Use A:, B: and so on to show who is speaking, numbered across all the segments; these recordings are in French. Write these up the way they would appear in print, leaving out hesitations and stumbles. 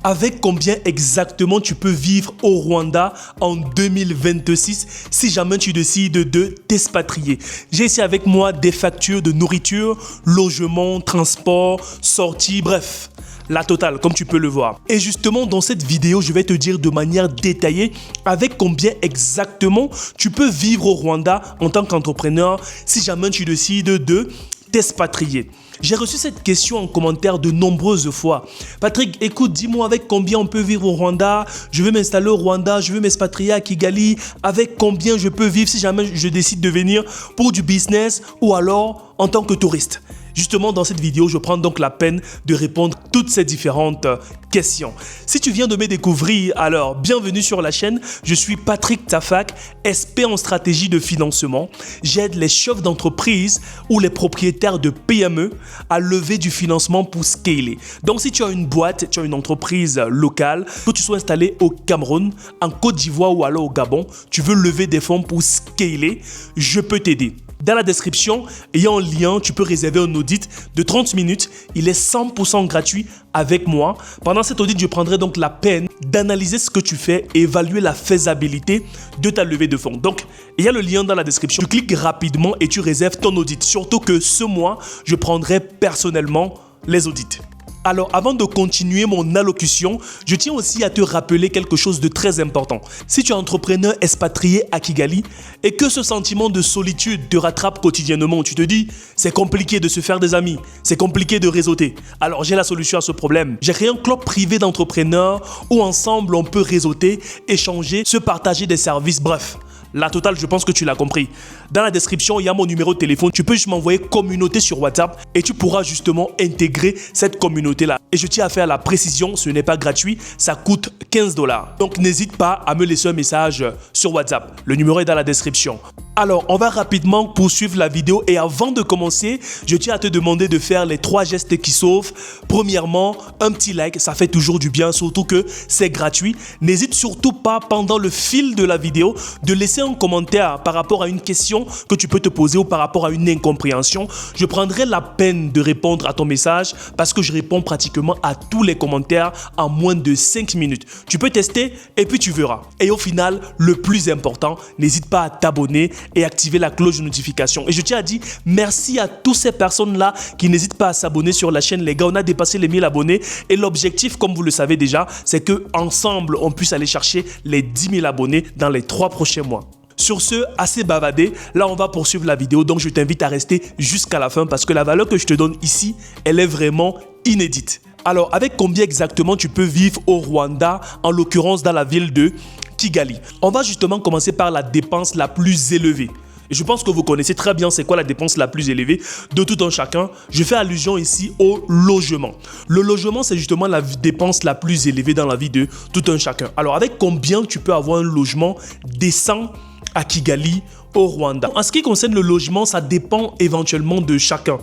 A: Avec combien exactement tu peux vivre au Rwanda en 2026 si jamais tu décides de t'expatrier? J'ai ici avec moi des factures de nourriture, logement, transport, sortie, bref, la totale comme tu peux le voir. Et justement dans cette vidéo, je vais te dire de manière détaillée avec combien exactement tu peux vivre au Rwanda en tant qu'entrepreneur si jamais tu décides de t'expatrier. J'ai reçu cette question en commentaire de nombreuses fois. Patrick, écoute, dis-moi avec combien on peut vivre au Rwanda? Je veux m'installer au Rwanda, je veux m'expatrier à Kigali. Avec combien je peux vivre si jamais je décide de venir pour du business ou alors en tant que touriste? Justement, dans cette vidéo, je prends donc la peine de répondre à toutes ces différentes questions. Si tu viens de me découvrir, alors bienvenue sur la chaîne. Je suis Patrick Tafak, expert en stratégie de financement. J'aide les chefs d'entreprise ou les propriétaires de PME à lever du financement pour scaler. Donc, si tu as une boîte, tu as une entreprise locale, que tu sois installé au Cameroun, en Côte d'Ivoire ou alors au Gabon, tu veux lever des fonds pour scaler, je peux t'aider. Dans la description, il y a un lien, tu peux réserver un audit de 30 minutes. Il est 100% gratuit avec moi. Pendant cet audit, je prendrai donc la peine d'analyser ce que tu fais et évaluer la faisabilité de ta levée de fonds. Donc, il y a le lien dans la description. Tu cliques rapidement et tu réserves ton audit. Surtout que ce mois, je prendrai personnellement les audits. Alors, avant de continuer mon allocution, je tiens aussi à te rappeler quelque chose de très important. Si tu es entrepreneur expatrié à Kigali et que ce sentiment de solitude te rattrape quotidiennement, tu te dis « c'est compliqué de se faire des amis, c'est compliqué de réseauter », alors j'ai la solution à ce problème. J'ai créé un club privé d'entrepreneurs où ensemble on peut réseauter, échanger, se partager des services, bref. La totale, je pense que tu l'as compris. Dans la description, il y a mon numéro de téléphone. Tu peux juste m'envoyer communauté sur WhatsApp et tu pourras justement intégrer cette communauté-là. Et je tiens à faire la précision, ce n'est pas gratuit, ça coûte 15 $. Donc n'hésite pas à me laisser un message sur WhatsApp. Le numéro est dans la description. Alors, on va rapidement poursuivre la vidéo et avant de commencer, je tiens à te demander de faire les 3 gestes qui sauvent. Premièrement, un petit like, ça fait toujours du bien, surtout que c'est gratuit. N'hésite surtout pas pendant le fil de la vidéo de laisser un commentaire par rapport à une question que tu peux te poser ou par rapport à une incompréhension. Je prendrai la peine de répondre à ton message parce que je réponds pratiquement à tous les commentaires en moins de 5 minutes. Tu peux tester et puis tu verras. Et au final, le plus important, n'hésite pas à t'abonner et activer la cloche de notification. Et je tiens à dire merci à toutes ces personnes-là qui n'hésitent pas à s'abonner sur la chaîne. Les gars, on a dépassé les 1000 abonnés et l'objectif, comme vous le savez déjà, c'est qu'ensemble, on puisse aller chercher les 10 000 abonnés dans les 3 prochains mois. Sur ce, assez bavardé, là on va poursuivre la vidéo, donc je t'invite à rester jusqu'à la fin parce que la valeur que je te donne ici, elle est vraiment inédite. Alors, avec combien exactement tu peux vivre au Rwanda, en l'occurrence dans la ville de Kigali? On va justement commencer par la dépense la plus élevée. Et je pense que vous connaissez très bien c'est quoi la dépense la plus élevée de tout un chacun. Je fais allusion ici au logement. Le logement, c'est justement la dépense la plus élevée dans la vie de tout un chacun. Alors, avec combien tu peux avoir un logement décent à Kigali, au Rwanda? En ce qui concerne le logement, ça dépend éventuellement de chacun.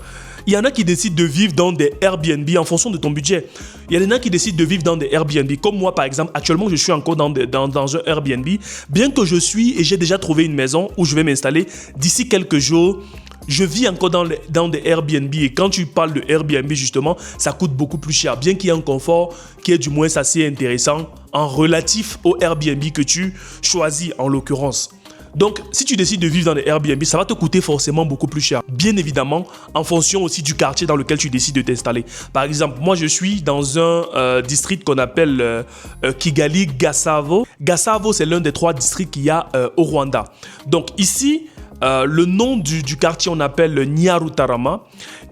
A: Il y en a qui décident de vivre dans des Airbnb en fonction de ton budget. Il y en a qui décident de vivre dans des Airbnb. Comme moi, par exemple, actuellement, je suis encore dans un Airbnb. Bien que je suis et j'ai déjà trouvé une maison où je vais m'installer d'ici quelques jours. Je vis encore dans des Airbnb et quand tu parles de Airbnb justement, ça coûte beaucoup plus cher. Bien qu'il y ait un confort qui est du moins assez intéressant en relatif au Airbnb que tu choisis en l'occurrence. Donc, si tu décides de vivre dans des Airbnb, ça va te coûter forcément beaucoup plus cher. Bien évidemment, en fonction aussi du quartier dans lequel tu décides de t'installer. Par exemple, moi, je suis dans un district qu'on appelle Kigali Gasabo. Gasabo, c'est l'un des 3 districts qu'il y a au Rwanda. Donc, ici, le nom du quartier, on appelle Nyarutarama.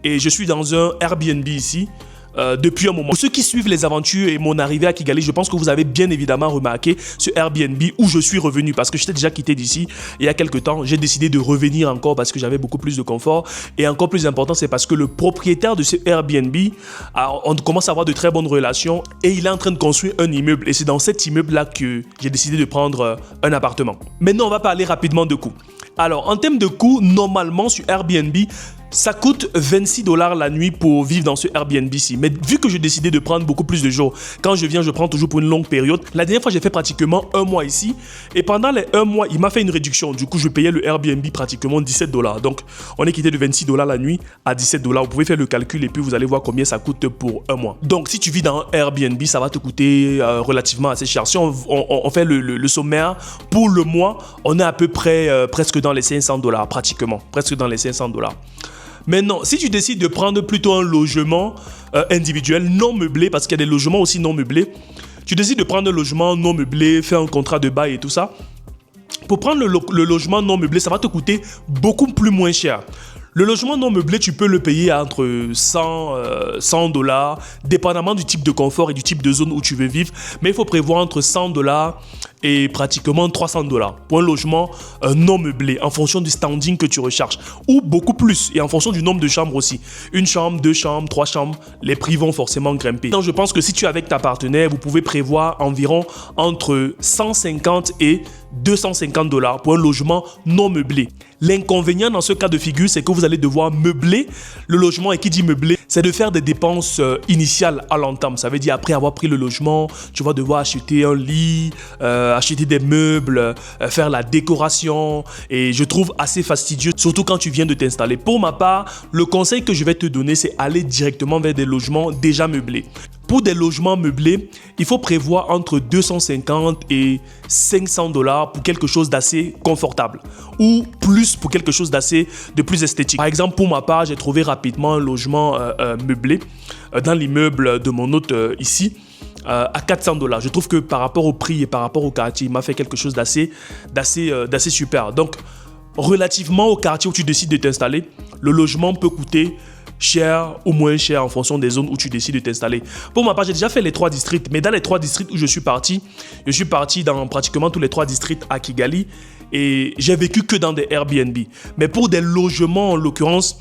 A: Et je suis dans un Airbnb ici. Depuis un moment. Pour ceux qui suivent les aventures et mon arrivée à Kigali, je pense que vous avez bien évidemment remarqué ce Airbnb où je suis revenu parce que j'étais déjà quitté d'ici il y a quelques temps. J'ai décidé de revenir encore parce que j'avais beaucoup plus de confort et encore plus important, c'est parce que le propriétaire de ce Airbnb, on commence à avoir de très bonnes relations et il est en train de construire un immeuble et c'est dans cet immeuble-là que j'ai décidé de prendre un appartement. Maintenant, on va parler rapidement de coûts. Alors, en termes de coûts, normalement sur Airbnb, Ça coûte 26 $ la nuit pour vivre dans ce Airbnb-ci. Mais vu que j'ai décidé de prendre beaucoup plus de jours, quand je viens, je prends toujours pour une longue période. La dernière fois, j'ai fait pratiquement 1 mois ici. Et pendant les 1 mois, il m'a fait une réduction. Du coup, je payais le Airbnb pratiquement 17 $. Donc, on est quitté de 26 $ la nuit à 17 $. Vous pouvez faire le calcul et puis vous allez voir combien ça coûte pour 1 mois. Donc, si tu vis dans un Airbnb, ça va te coûter relativement assez cher. Si on fait le sommaire, pour le mois, on est à peu près presque dans les 500 $, pratiquement. Presque dans les 500 $. Maintenant, si tu décides de prendre plutôt un logement individuel non meublé, parce qu'il y a des logements aussi non meublés, tu décides de prendre un logement non meublé, faire un contrat de bail et tout ça, pour prendre le logement non meublé, ça va te coûter beaucoup plus moins cher. Le logement non meublé, tu peux le payer entre 100 $, dépendamment du type de confort et du type de zone où tu veux vivre. Mais il faut prévoir entre 100 $ et pratiquement 300 $ pour un logement non meublé, en fonction du standing que tu recherches. Ou beaucoup plus, et en fonction du nombre de chambres aussi. Une chambre, 2 chambres, 3 chambres, les prix vont forcément grimper. Donc je pense que si tu es avec ta partenaire, vous pouvez prévoir environ entre 150 et 250 $ pour un logement non meublé. L'inconvénient dans ce cas de figure, c'est que vous allez devoir meubler le logement. Et qui dit meubler, c'est de faire des dépenses initiales à l'entame. Ça veut dire après avoir pris le logement, tu vas devoir acheter un lit, acheter des meubles, faire la décoration. Et je trouve assez fastidieux, surtout quand tu viens de t'installer. Pour ma part, le conseil que je vais te donner, c'est aller directement vers des logements déjà meublés. Pour des logements meublés, il faut prévoir entre 250 et 500 $ pour quelque chose d'assez confortable ou plus pour quelque chose de plus esthétique. Par exemple, pour ma part, j'ai trouvé rapidement un logement meublé dans l'immeuble de mon hôte ici à 400 $. Je trouve que par rapport au prix et par rapport au quartier, il m'a fait quelque chose d'assez super. Donc, relativement au quartier où tu décides de t'installer, le logement peut coûter cher ou moins cher en fonction des zones où tu décides de t'installer. Pour ma part, j'ai déjà fait les 3 districts, mais dans les 3 districts où je suis parti dans pratiquement tous les 3 districts à Kigali et j'ai vécu que dans des Airbnb. Mais pour des logements, en l'occurrence,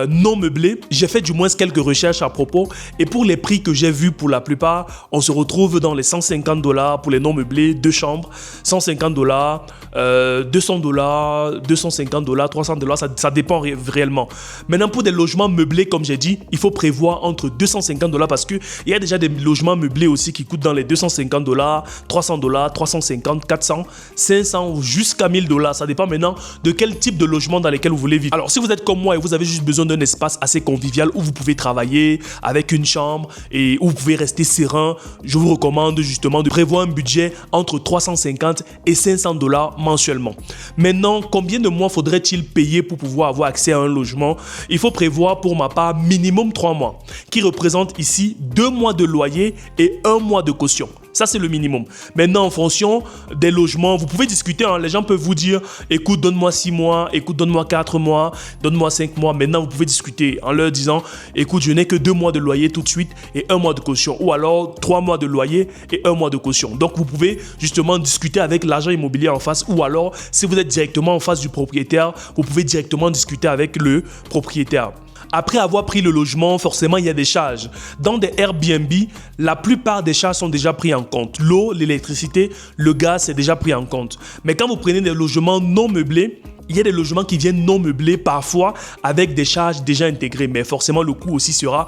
A: non meublés, j'ai fait du moins quelques recherches à propos et pour les prix que j'ai vus, pour la plupart, on se retrouve dans les 150 $ pour les non meublés, 2 chambres, 150 $, 200 $, 250 $, 300 $, ça dépend réellement. Maintenant, pour des logements meublés, comme j'ai dit, il faut prévoir entre 250 $ parce qu'il y a déjà des logements meublés aussi qui coûtent dans les 250 $, 300 $, 350, 400, 500 jusqu'à 1000 $. Ça dépend maintenant de quel type de logement dans lequel vous voulez vivre. Alors, si vous êtes comme moi et vous avez juste besoin d'un espace assez convivial où vous pouvez travailler avec une chambre et où vous pouvez rester serein, je vous recommande justement de prévoir un budget entre 350 et 500 $ mensuellement. Maintenant, combien de mois faudrait-il payer pour pouvoir avoir accès à un logement? Il faut prévoir pour ma part minimum 3 mois, qui représente ici 2 mois de loyer et 1 mois de caution. Ça, c'est le minimum. Maintenant, en fonction des logements, vous pouvez discuter. Les gens peuvent vous dire, écoute, donne-moi 6 mois, écoute, donne-moi 4 mois, donne-moi 5 mois. Maintenant, vous pouvez discuter en leur disant, écoute, je n'ai que 2 mois de loyer tout de suite et 1 mois de caution. Ou alors 3 mois de loyer et 1 mois de caution. Donc, vous pouvez justement discuter avec l'agent immobilier en face. Ou alors, si vous êtes directement en face du propriétaire, vous pouvez directement discuter avec le propriétaire. Après avoir pris le logement, forcément, il y a des charges. Dans des Airbnb, la plupart des charges sont déjà prises en compte. L'eau, l'électricité, le gaz, c'est déjà pris en compte. Mais quand vous prenez des logements non meublés, il y a des logements qui viennent non meublés parfois avec des charges déjà intégrées, mais forcément le coût aussi sera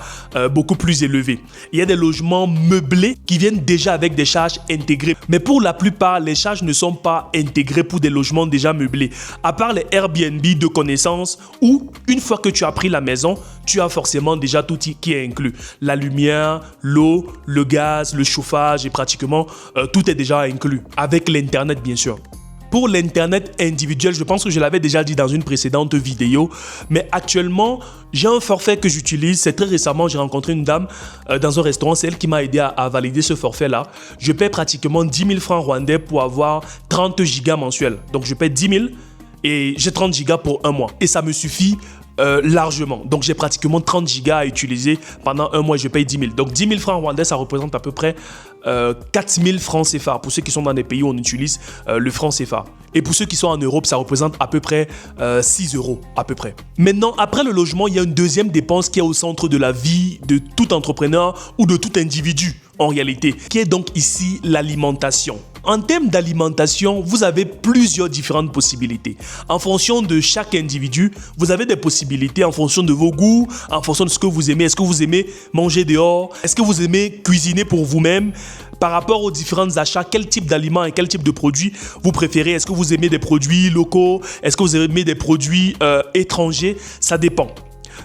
A: beaucoup plus élevé. Il y a des logements meublés qui viennent déjà avec des charges intégrées, mais pour la plupart, les charges ne sont pas intégrées pour des logements déjà meublés. À part les Airbnb de connaissance où une fois que tu as pris la maison, tu as forcément déjà tout qui est inclus. La lumière, l'eau, le gaz, le chauffage et pratiquement tout est déjà inclus, avec l'internet bien sûr. Pour l'internet individuel, je pense que je l'avais déjà dit dans une précédente vidéo, mais actuellement, j'ai un forfait que j'utilise. C'est très récemment, j'ai rencontré une dame dans un restaurant. C'est elle qui m'a aidé à valider ce forfait-là. Je paie pratiquement 10 000 francs rwandais pour avoir 30 gigas mensuels. Donc, je paie 10 000 et j'ai 30 gigas pour 1 mois. Et ça me suffit largement. Donc, j'ai pratiquement 30 gigas à utiliser pendant 1 mois et je paye 10 000. Donc, 10 000 francs rwandais, ça représente à peu près 4 000 francs CFA. Pour ceux qui sont dans des pays où on utilise le franc CFA. Et pour ceux qui sont en Europe, ça représente à peu près 6 € à peu près. Maintenant, après le logement, il y a une deuxième dépense qui est au centre de la vie de tout entrepreneur ou de tout individu en réalité, qui est donc ici l'alimentation. En termes d'alimentation, vous avez plusieurs différentes possibilités. En fonction de chaque individu, vous avez des possibilités en fonction de vos goûts, en fonction de ce que vous aimez. Est-ce que vous aimez manger dehors? Est-ce que vous aimez cuisiner pour vous-même? Par rapport aux différents achats, quel type d'aliments et quel type de produits vous préférez? Est-ce que vous aimez des produits locaux? Est-ce que vous aimez des produits étrangers? Ça dépend.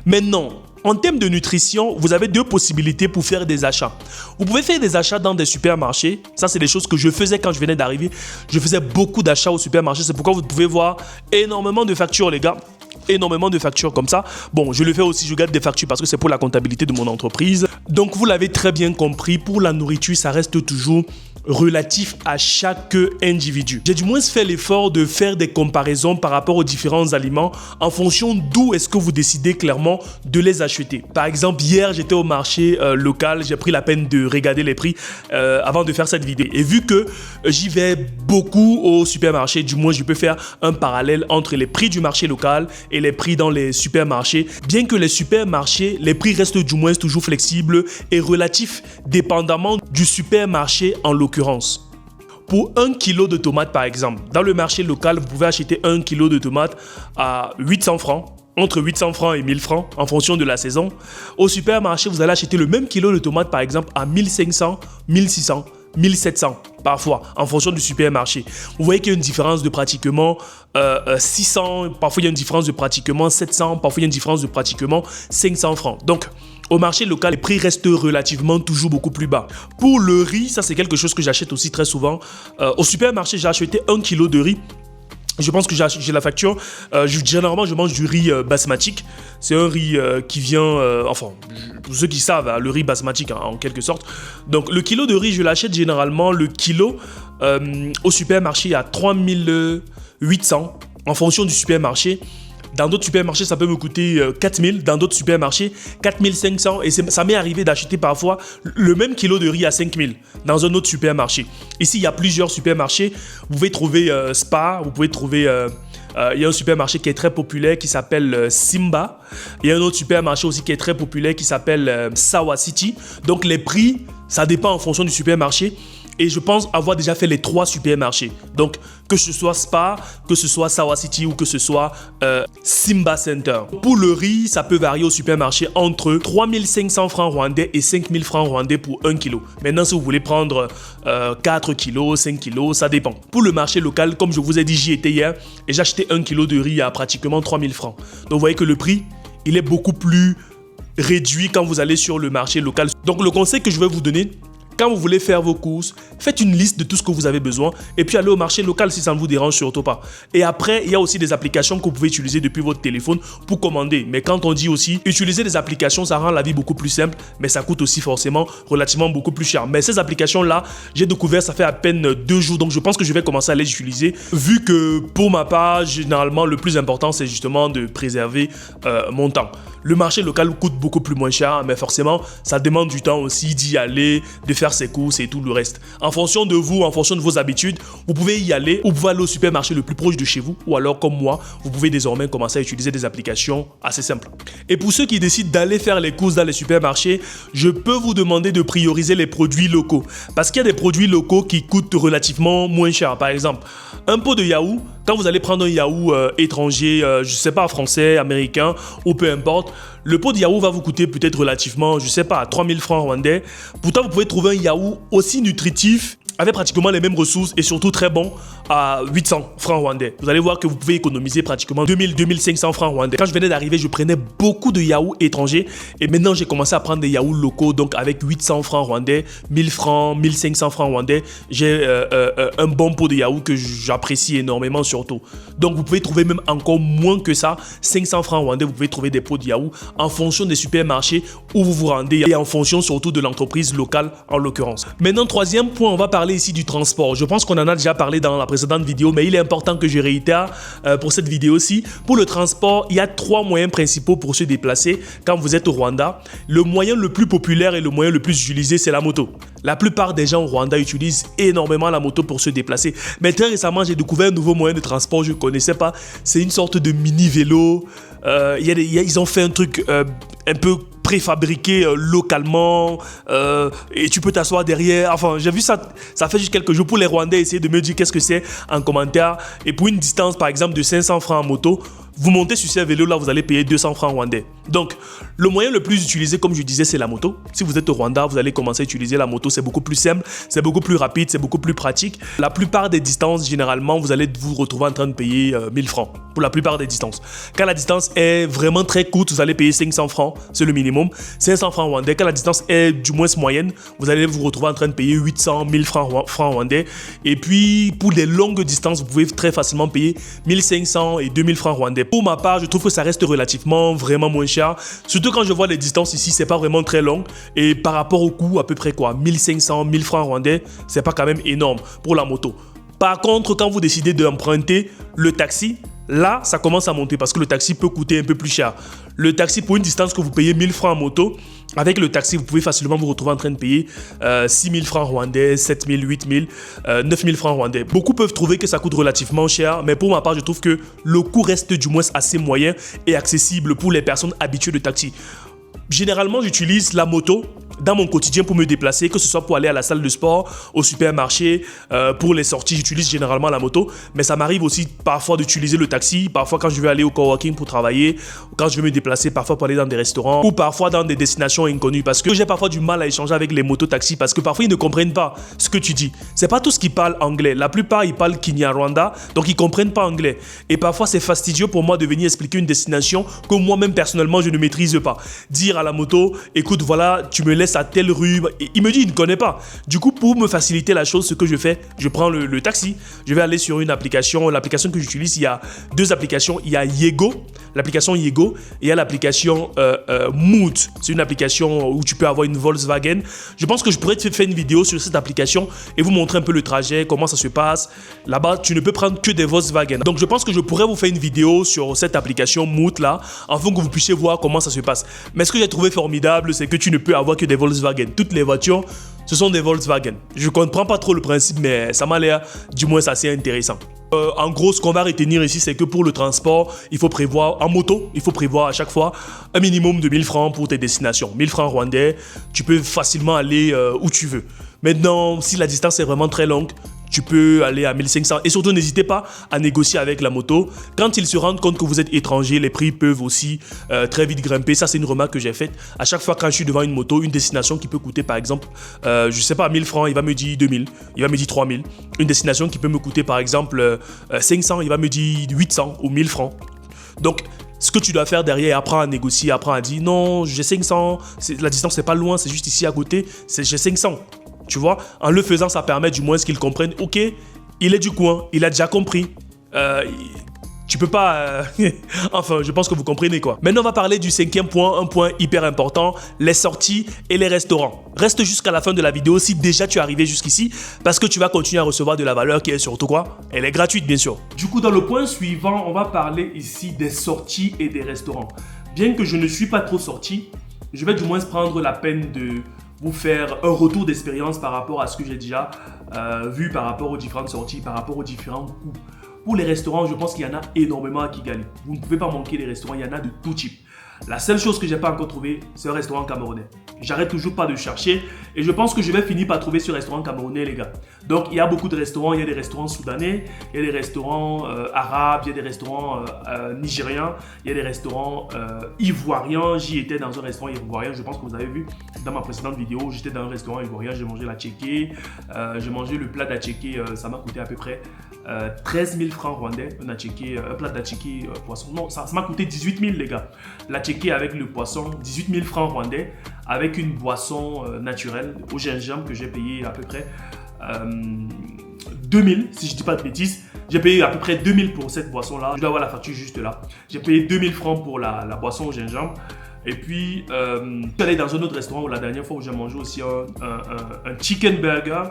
A: Maintenant, en termes de nutrition, vous avez deux possibilités pour faire des achats. Vous pouvez faire des achats dans des supermarchés. Ça, c'est des choses que je faisais quand je venais d'arriver. Je faisais beaucoup d'achats au supermarché. C'est pourquoi vous pouvez voir énormément de factures, les gars. Énormément de factures comme ça. Bon, je le fais aussi, je garde des factures parce que c'est pour la comptabilité de mon entreprise. Donc, vous l'avez très bien compris, pour la nourriture, ça reste toujours relatif à chaque individu. J'ai du moins fait l'effort de faire des comparaisons par rapport aux différents aliments en fonction d'où est-ce que vous décidez clairement de les acheter. Par exemple, hier, j'étais au marché local, j'ai pris la peine de regarder les prix avant de faire cette vidéo. Et vu que j'y vais beaucoup au supermarché, du moins je peux faire un parallèle entre les prix du marché local et les prix dans les supermarchés. Bien que les supermarchés, les prix restent du moins toujours flexibles et relatifs dépendamment du supermarché en l'occurrence. Pour 1 kg de tomates par exemple, dans le marché local, vous pouvez acheter 1 kg de tomates à 800 francs, entre 800 francs et 1000 francs en fonction de la saison. Au supermarché, vous allez acheter le même kilo de tomates par exemple à 1500, 1600, 1700 parfois en fonction du supermarché. Vous voyez qu'il y a une différence de pratiquement 600, parfois il y a une différence de pratiquement 700, parfois il y a une différence de pratiquement 500 francs. Donc, au marché local, les prix restent relativement toujours beaucoup plus bas. Pour le riz, ça c'est quelque chose que j'achète aussi très souvent. Au supermarché, j'ai acheté 1 kg de riz. Je pense que j'ai la facture. Généralement, je mange du riz basmatique. C'est un riz qui vient, enfin, pour ceux qui savent, hein, le riz basmatique hein, en quelque sorte. Donc, le kilo de riz, je l'achète généralement le kilo au supermarché à 3800 en fonction du supermarché. Dans d'autres supermarchés, ça peut me coûter 4000. Dans d'autres supermarchés, 4500. Et ça m'est arrivé d'acheter parfois le même kilo de riz à 5000 dans un autre supermarché. Ici, il y a plusieurs supermarchés. Vous pouvez trouver Spar, vous pouvez trouver... il y a un supermarché qui est très populaire qui s'appelle Simba. Il y a un autre supermarché aussi qui est très populaire qui s'appelle Sawa City. Donc les prix, ça dépend en fonction du supermarché. Et je pense avoir déjà fait les 3 supermarchés. Donc, que ce soit Spar, que ce soit Sawa City ou que ce soit Simba Center. Pour le riz, ça peut varier au supermarché entre 3500 francs rwandais et 5000 francs rwandais pour 1 kg. Maintenant, si vous voulez prendre 4 kg, 5 kg, ça dépend. Pour le marché local, comme je vous ai dit, j'y étais hier et j'ai acheté 1 kg de riz à pratiquement 3000 francs. Donc, vous voyez que le prix, il est beaucoup plus réduit quand vous allez sur le marché local. Donc, le conseil que je vais vous donner, quand vous voulez faire vos courses, faites une liste de tout ce que vous avez besoin et puis allez au marché local si ça ne vous dérange surtout pas. Et après, il y a aussi des applications que vous pouvez utiliser depuis votre téléphone pour commander. Mais quand on dit aussi utiliser des applications, ça rend la vie beaucoup plus simple, mais ça coûte aussi forcément relativement beaucoup plus cher. Mais ces applications-là, j'ai découvert ça fait à peine 2 jours, donc je pense que je vais commencer à les utiliser vu que pour ma part, généralement, le plus important, c'est justement de préserver mon temps. Le marché local coûte beaucoup plus moins cher, mais forcément, ça demande du temps aussi d'y aller, de faire ses courses et tout le reste. En fonction de vous, en fonction de vos habitudes, vous pouvez y aller ou vous pouvez aller au supermarché le plus proche de chez vous ou alors comme moi, vous pouvez désormais commencer à utiliser des applications assez simples. Et pour ceux qui décident d'aller faire les courses dans les supermarchés, je peux vous demander de prioriser les produits locaux parce qu'il y a des produits locaux qui coûtent relativement moins cher. Par exemple, un pot de yaourt, quand vous allez prendre un yaourt étranger, je sais pas, français, américain ou peu importe, le pot de yaourt va vous coûter peut-être relativement, je sais pas, 3000 francs rwandais. Pourtant, vous pouvez trouver un yaourt aussi nutritif, avec pratiquement les mêmes ressources et surtout très bon à 800 francs rwandais. Vous allez voir que vous pouvez économiser pratiquement 2000-2500 francs rwandais. Quand je venais d'arriver, je prenais beaucoup de yaourts étrangers et maintenant j'ai commencé à prendre des yaourts locaux. Donc avec 800 francs rwandais, 1000 francs, 1500 francs rwandais, j'ai un bon pot de yaourt que j'apprécie énormément surtout. Donc vous pouvez trouver même encore moins que ça, 500 francs rwandais, vous pouvez trouver des pots de yaourt en fonction des supermarchés où vous vous rendez et en fonction surtout de l'entreprise locale en l'occurrence. Maintenant, troisième point, on va parler ici du transport. Je pense qu'on en a déjà parlé dans la précédente vidéo, mais il est important que je réitère pour cette vidéo-ci. Pour le transport, il y a 3 moyens principaux pour se déplacer quand vous êtes au Rwanda. Le moyen le plus populaire et le moyen le plus utilisé, c'est la moto. La plupart des gens au Rwanda utilisent énormément la moto pour se déplacer. Mais très récemment, j'ai découvert un nouveau moyen de transport, je ne connaissais pas. C'est une sorte de mini-vélo. Ils ont fait un truc un peu préfabriqué localement et tu peux t'asseoir derrière. Enfin, j'ai vu ça, ça fait juste quelques jours. Pour les Rwandais, essayer de me dire qu'est-ce que c'est en commentaire. Et pour une distance, par exemple, de 500 francs en moto, vous montez sur ces vélos-là, vous allez payer 200 francs rwandais. Donc, le moyen le plus utilisé, comme je disais, c'est la moto. Si vous êtes au Rwanda, vous allez commencer à utiliser la moto. C'est beaucoup plus simple, c'est beaucoup plus rapide, c'est beaucoup plus pratique. La plupart des distances, généralement, vous allez vous retrouver en train de payer 1000 francs. Pour la plupart des distances. Quand la distance est vraiment très courte, vous allez payer 500 francs, c'est le minimum. 500 francs rwandais. Quand la distance est du moins moyenne, vous allez vous retrouver en train de payer 800, 1000 francs rwandais. Et puis, pour des longues distances, vous pouvez très facilement payer 1500 et 2000 francs rwandais. Pour ma part, je trouve que ça reste relativement vraiment moins cher. Surtout quand je vois les distances ici, c'est pas vraiment très long. Et par rapport au coût, à peu près quoi, 1500, 1000 francs rwandais, c'est pas quand même énorme pour la moto. Par contre, quand vous décidez d'emprunter le taxi, là, ça commence à monter parce que le taxi peut coûter un peu plus cher. Le taxi, pour une distance que vous payez 1000 francs en moto, avec le taxi, vous pouvez facilement vous retrouver en train de payer 6000 francs rwandais, 7000, 8000, 9000 francs rwandais. Beaucoup peuvent trouver que ça coûte relativement cher, mais pour ma part, je trouve que le coût reste du moins assez moyen et accessible pour les personnes habituées de taxi. Généralement, j'utilise la moto dans mon quotidien pour me déplacer, que ce soit pour aller à la salle de sport, au supermarché, pour les sorties, j'utilise généralement la moto. Mais ça m'arrive aussi parfois d'utiliser le taxi, parfois quand je vais aller au coworking pour travailler, quand je vais me déplacer, parfois pour aller dans des restaurants ou parfois dans des destinations inconnues. Parce que j'ai parfois du mal à échanger avec les mototaxis parce que parfois ils ne comprennent pas ce que tu dis. C'est pas tous qui parlent anglais. La plupart ils parlent Kinyarwanda, donc ils comprennent pas anglais. Et parfois c'est fastidieux pour moi de venir expliquer une destination que moi-même personnellement je ne maîtrise pas. Dire à la moto, écoute voilà, tu me laisses à telle rue. Et il me dit il ne connaît pas. Du coup, pour me faciliter la chose, ce que je fais, je prends le taxi. Je vais aller sur une application. L'application que j'utilise, il y a deux applications. Il y a Yego, l'application Yego, et il y a l'application Mood. C'est une application où tu peux avoir une Volkswagen. Je pense que je pourrais te faire une vidéo sur cette application et vous montrer un peu le trajet, comment ça se passe. Là-bas, tu ne peux prendre que des Volkswagen. Donc, je pense que je pourrais vous faire une vidéo sur cette application Mood là, afin que vous puissiez voir comment ça se passe. Mais ce que j'ai trouvé formidable, c'est que tu ne peux avoir que des Volkswagen. Toutes les voitures, ce sont des Volkswagen. Je ne comprends pas trop le principe, mais ça m'a l'air du moins assez intéressant. En gros, ce qu'on va retenir ici, c'est que pour le transport, il faut prévoir, en moto, il faut prévoir à chaque fois un minimum de 1000 francs pour tes destinations. 1000 francs rwandais, tu peux facilement aller où tu veux. Maintenant, si la distance est vraiment très longue, tu peux aller à 1500 et surtout n'hésitez pas à négocier avec la moto. Quand ils se rendent compte que vous êtes étranger, les prix peuvent aussi très vite grimper. Ça c'est une remarque que j'ai faite. À chaque fois quand je suis devant une moto, une destination qui peut coûter par exemple, je sais pas 1000 francs, il va me dire 2000, il va me dire 3000. Une destination qui peut me coûter par exemple 500, il va me dire 800 ou 1000 francs. Donc ce que tu dois faire derrière, apprends à négocier, apprends à dire non, j'ai 500, la distance c'est pas loin, c'est juste ici à côté, j'ai 500. Tu vois, en le faisant, ça permet du moins qu'ils comprennent. Ok, il est du coin, il a déjà compris. Tu peux pas... enfin, je pense que vous comprenez quoi. Maintenant, on va parler du cinquième point, un point hyper important, les sorties et les restaurants. Reste jusqu'à la fin de la vidéo si déjà tu es arrivé jusqu'ici, parce que tu vas continuer à recevoir de la valeur qui est surtout quoi? Elle est gratuite, bien sûr. Du coup, dans le point suivant, on va parler ici des sorties et des restaurants. Bien que je ne suis pas trop sorti, je vais du moins prendre la peine de vous faire un retour d'expérience par rapport à ce que j'ai déjà vu par rapport aux différentes sorties, par rapport aux différents coûts. Pour les restaurants, je pense qu'il y en a énormément à Kigali. Vous ne pouvez pas manquer les restaurants, il y en a de tout type. La seule chose que je n'ai pas encore trouvé, c'est un restaurant camerounais. J'arrête toujours pas de chercher et je pense que je vais finir par trouver ce restaurant camerounais, les gars. Donc, il y a beaucoup de restaurants. Il y a des restaurants soudanais, il y a des restaurants arabes, il y a des restaurants nigériens, il y a des restaurants ivoiriens. J'y étais dans un restaurant ivoirien. Je pense que vous avez vu dans ma précédente vidéo. J'étais dans un restaurant ivoirien. J'ai mangé la tchéké. J'ai mangé le plat d'atchéké. Ça m'a coûté à peu près 13 000 francs rwandais. Un plat d'atchéké poisson. Non, ça m'a coûté 18 000, les gars. L'atchéké avec le poisson, 18 000 francs rwandais. Avec une boisson naturelle au gingembre que j'ai payé à peu près 2000, si je dis pas de bêtises. J'ai payé à peu près 2000 pour cette boisson-là. Je dois avoir la facture juste là. J'ai payé 2000 francs pour la boisson au gingembre. Et puis, je suis allé dans un autre restaurant où la dernière fois où j'ai mangé aussi un chicken burger.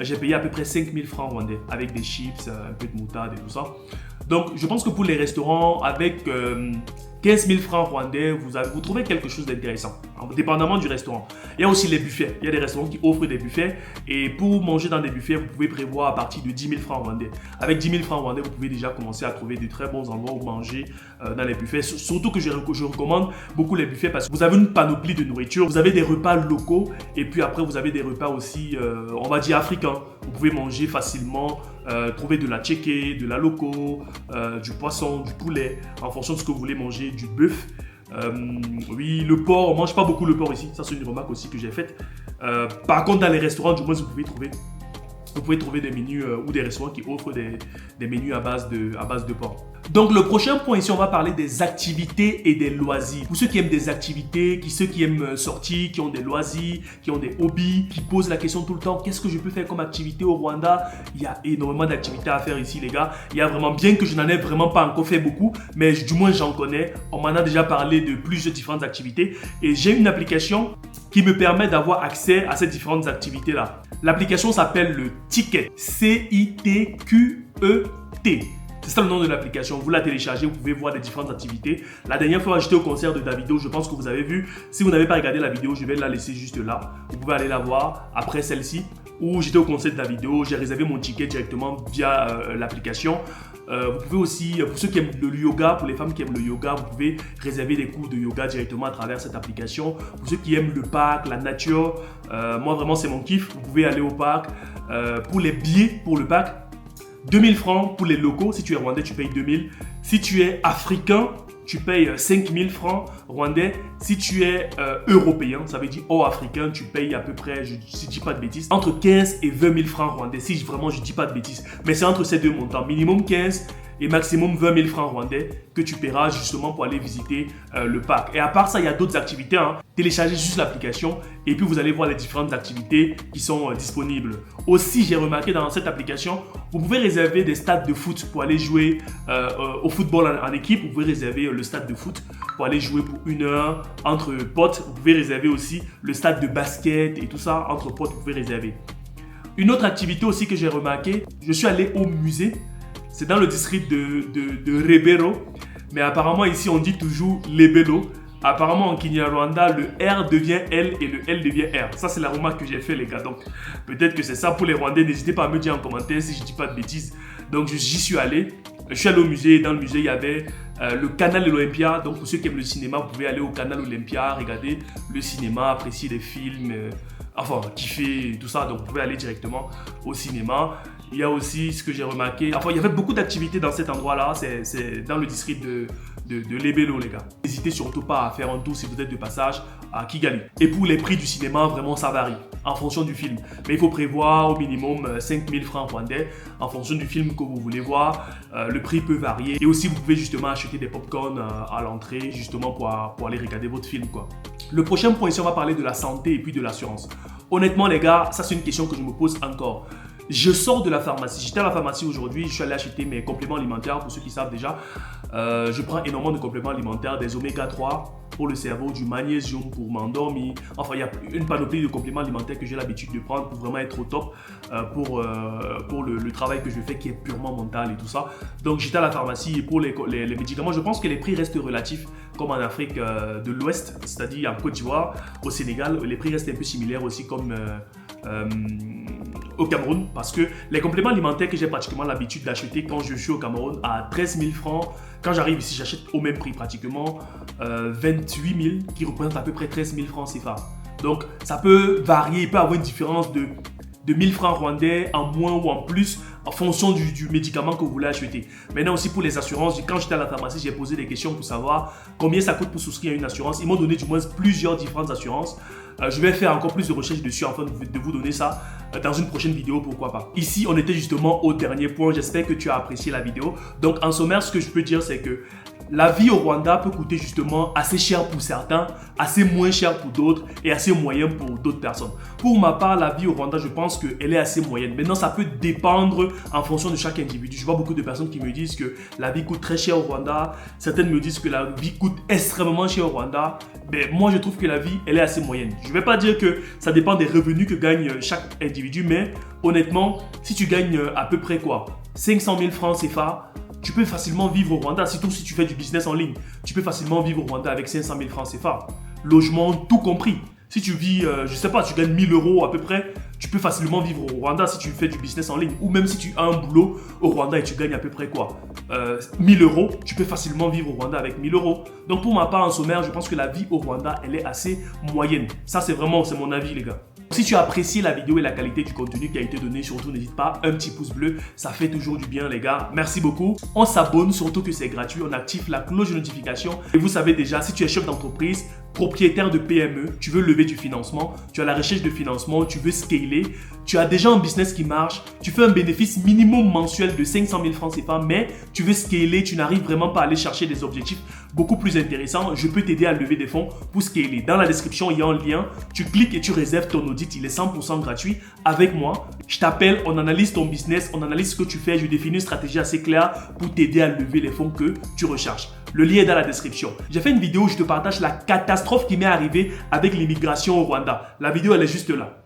A: J'ai payé à peu près 5000 francs rwandais avec des chips, un peu de moutarde et tout ça. Donc, je pense que pour les restaurants avec 15 000 francs rwandais, vous trouvez quelque chose d'intéressant, dépendamment du restaurant. Il y a aussi les buffets. Il y a des restaurants qui offrent des buffets. Et pour manger dans des buffets, vous pouvez prévoir à partir de 10 000 francs rwandais. Avec 10 000 francs rwandais, vous pouvez déjà commencer à trouver de très bons endroits où manger dans les buffets. Surtout que je recommande beaucoup les buffets parce que vous avez une panoplie de nourriture. Vous avez des repas locaux et puis après, vous avez des repas aussi, on va dire africains. Vous pouvez manger facilement, trouver de la tchéké, de la loco, du poisson, du poulet, en fonction de ce que vous voulez manger, du bœuf. Oui, le porc, on ne mange pas beaucoup le porc ici. Ça, c'est une remarque aussi que j'ai faite. Par contre, dans les restaurants, du moins, vous pouvez trouver des menus ou des restaurants qui offrent des menus à base de porc. Donc le prochain point ici, on va parler des activités et des loisirs. Pour ceux qui aiment des activités, ceux qui aiment sortir, qui ont des loisirs, qui ont des hobbies, qui posent la question tout le temps, qu'est-ce que je peux faire comme activité au Rwanda? Il y a énormément d'activités à faire ici les gars. Il y a vraiment, bien que je n'en ai vraiment pas encore fait beaucoup, mais du moins j'en connais. On m'en a déjà parlé de plusieurs différentes activités et j'ai une application qui me permet d'avoir accès à ces différentes activités-là. L'application s'appelle le Ticket, C-I-T-Q-E-T. C'est ça le nom de l'application. Vous la téléchargez, vous pouvez voir les différentes activités. La dernière fois, j'étais au concert de Davido. Je pense que vous avez vu. Si vous n'avez pas regardé la vidéo, je vais la laisser juste là. Vous pouvez aller la voir après celle-ci. Où j'étais au concert de Davido. J'ai réservé mon ticket directement via l'application. Vous pouvez aussi, pour ceux qui aiment le yoga, pour les femmes qui aiment le yoga, vous pouvez réserver des cours de yoga directement à travers cette application. Pour ceux qui aiment le parc, la nature, moi vraiment c'est mon kiff. Vous pouvez aller au parc. Pour les billets pour le parc, 2000 francs pour les locaux. Si tu es rwandais, tu payes 2000. Si tu es africain, tu payes 5000 francs rwandais. Si tu es européen, ça veut dire hors africain, tu payes à peu près, si je ne dis pas de bêtises, entre 15 et 20 000 francs rwandais. Si vraiment je ne dis pas de bêtises. Mais c'est entre ces deux montants. Minimum 15 et maximum 20 000 francs rwandais que tu paieras justement pour aller visiter le parc. Et à part ça, il y a d'autres activités. Téléchargez juste l'application et puis vous allez voir les différentes activités qui sont disponibles. Aussi, j'ai remarqué dans cette application, vous pouvez réserver des stades de foot pour aller jouer au football en équipe. Vous pouvez réserver le stade de foot pour aller jouer pour 1 heure entre potes. Vous pouvez réserver aussi le stade de basket et tout ça entre potes, vous pouvez réserver. Une autre activité aussi que j'ai remarqué, je suis allé au musée. C'est dans le district de Rebero. Mais apparemment, ici, on dit toujours Lebelo. Apparemment, en Kinyarwanda, le R devient L et le L devient R. Ça, c'est la remarque que j'ai fait, les gars. Donc, peut-être que c'est ça pour les Rwandais. N'hésitez pas à me dire en commentaire si je ne dis pas de bêtises. Donc, j'y suis allé. Je suis allé au musée. Dans le musée, il y avait le canal de l'Olympia. Donc, pour ceux qui aiment le cinéma, vous pouvez aller au canal Olympia, regarder le cinéma, apprécier des films, enfin, kiffer, tout ça. Donc, vous pouvez aller directement au cinéma. Il y a aussi ce que j'ai remarqué. Enfin, il y avait beaucoup d'activités dans cet endroit-là. C'est dans le district de Lebelo, les gars. N'hésitez surtout pas à faire un tour si vous êtes de passage à Kigali. Et pour les prix du cinéma, vraiment, ça varie en fonction du film. Mais il faut prévoir au minimum 5000 francs rwandais en fonction du film que vous voulez voir. Le prix peut varier. Et aussi, vous pouvez justement acheter des pop-corn à l'entrée, justement pour aller regarder votre film, quoi. Le prochain point ici, on va parler de la santé et puis de l'assurance. Honnêtement, les gars, ça, c'est une question que je me pose encore. Je sors de la pharmacie. J'étais à la pharmacie aujourd'hui. Je suis allé acheter mes compléments alimentaires. Pour ceux qui savent déjà, je prends énormément de compléments alimentaires, des oméga 3 pour le cerveau, du magnésium pour m'endormir. Enfin, il y a une panoplie de compléments alimentaires que j'ai l'habitude de prendre pour vraiment être au top pour le travail que je fais qui est purement mental et tout ça. Donc, j'étais à la pharmacie et pour les médicaments, je pense que les prix restent relatifs comme en Afrique de l'Ouest, c'est-à-dire en Côte d'Ivoire, au Sénégal. Les prix restent un peu similaires aussi comme au Cameroun, parce que les compléments alimentaires que j'ai pratiquement l'habitude d'acheter quand je suis au Cameroun à 13 000 francs, quand j'arrive ici j'achète au même prix pratiquement 28 000 qui représente à peu près 13 000 francs CFA. Donc ça peut varier, il peut y avoir une différence de 1000 francs rwandais en moins ou en plus en fonction du médicament que vous voulez acheter. Maintenant aussi pour les assurances, quand j'étais à la pharmacie, j'ai posé des questions pour savoir combien ça coûte pour souscrire à une assurance. Ils m'ont donné du moins plusieurs différentes assurances. Je vais faire encore plus de recherches dessus afin de vous donner ça dans une prochaine vidéo, pourquoi pas. Ici, on était justement au dernier point. J'espère que tu as apprécié la vidéo. Donc en sommaire, ce que je peux dire, c'est que la vie au Rwanda peut coûter justement assez cher pour certains, assez moins cher pour d'autres et assez moyen pour d'autres personnes. Pour ma part, la vie au Rwanda, je pense qu'elle est assez moyenne. Maintenant, ça peut dépendre en fonction de chaque individu. Je vois beaucoup de personnes qui me disent que la vie coûte très cher au Rwanda. Certaines me disent que la vie coûte extrêmement cher au Rwanda. Mais moi, je trouve que la vie, elle est assez moyenne. Je ne vais pas dire que ça dépend des revenus que gagne chaque individu, mais honnêtement, si tu gagnes à peu près quoi 500 000 francs CFA, Tu peux facilement vivre au Rwanda, surtout si tu fais du business en ligne. Tu peux facilement vivre au Rwanda avec 500 000 francs CFA. Logement, tout compris. Si tu vis, je sais pas, tu gagnes 1000 euros à peu près, tu peux facilement vivre au Rwanda si tu fais du business en ligne. Ou même si tu as un boulot au Rwanda et tu gagnes à peu près quoi 1000 euros, tu peux facilement vivre au Rwanda avec 1000 euros. Donc pour ma part, en sommaire, je pense que la vie au Rwanda, elle est assez moyenne. Ça, c'est mon avis, les gars. Si tu as apprécié la vidéo et la qualité du contenu qui a été donné, surtout n'hésite pas, un petit pouce bleu, ça fait toujours du bien les gars. Merci beaucoup. On s'abonne, surtout que c'est gratuit, on active la cloche de notification. Et vous savez déjà, si tu es chef d'entreprise, propriétaire de PME, tu veux lever du financement, tu as la recherche de financement, tu veux scaler, tu as déjà un business qui marche, tu fais un bénéfice minimum mensuel de 500 000 francs CFA, mais tu veux scaler, tu n'arrives vraiment pas à aller chercher des objectifs beaucoup plus intéressants, je peux t'aider à lever des fonds pour scaler. Dans la description, il y a un lien, tu cliques et tu réserves ton audit, il est 100% gratuit. Avec moi, je t'appelle, on analyse ton business, on analyse ce que tu fais, je définis une stratégie assez claire pour t'aider à lever les fonds que tu recherches. Le lien est dans la description. J'ai fait une vidéo où je te partage la catastrophe qui m'est arrivée avec l'immigration au Rwanda. La vidéo, elle est juste là.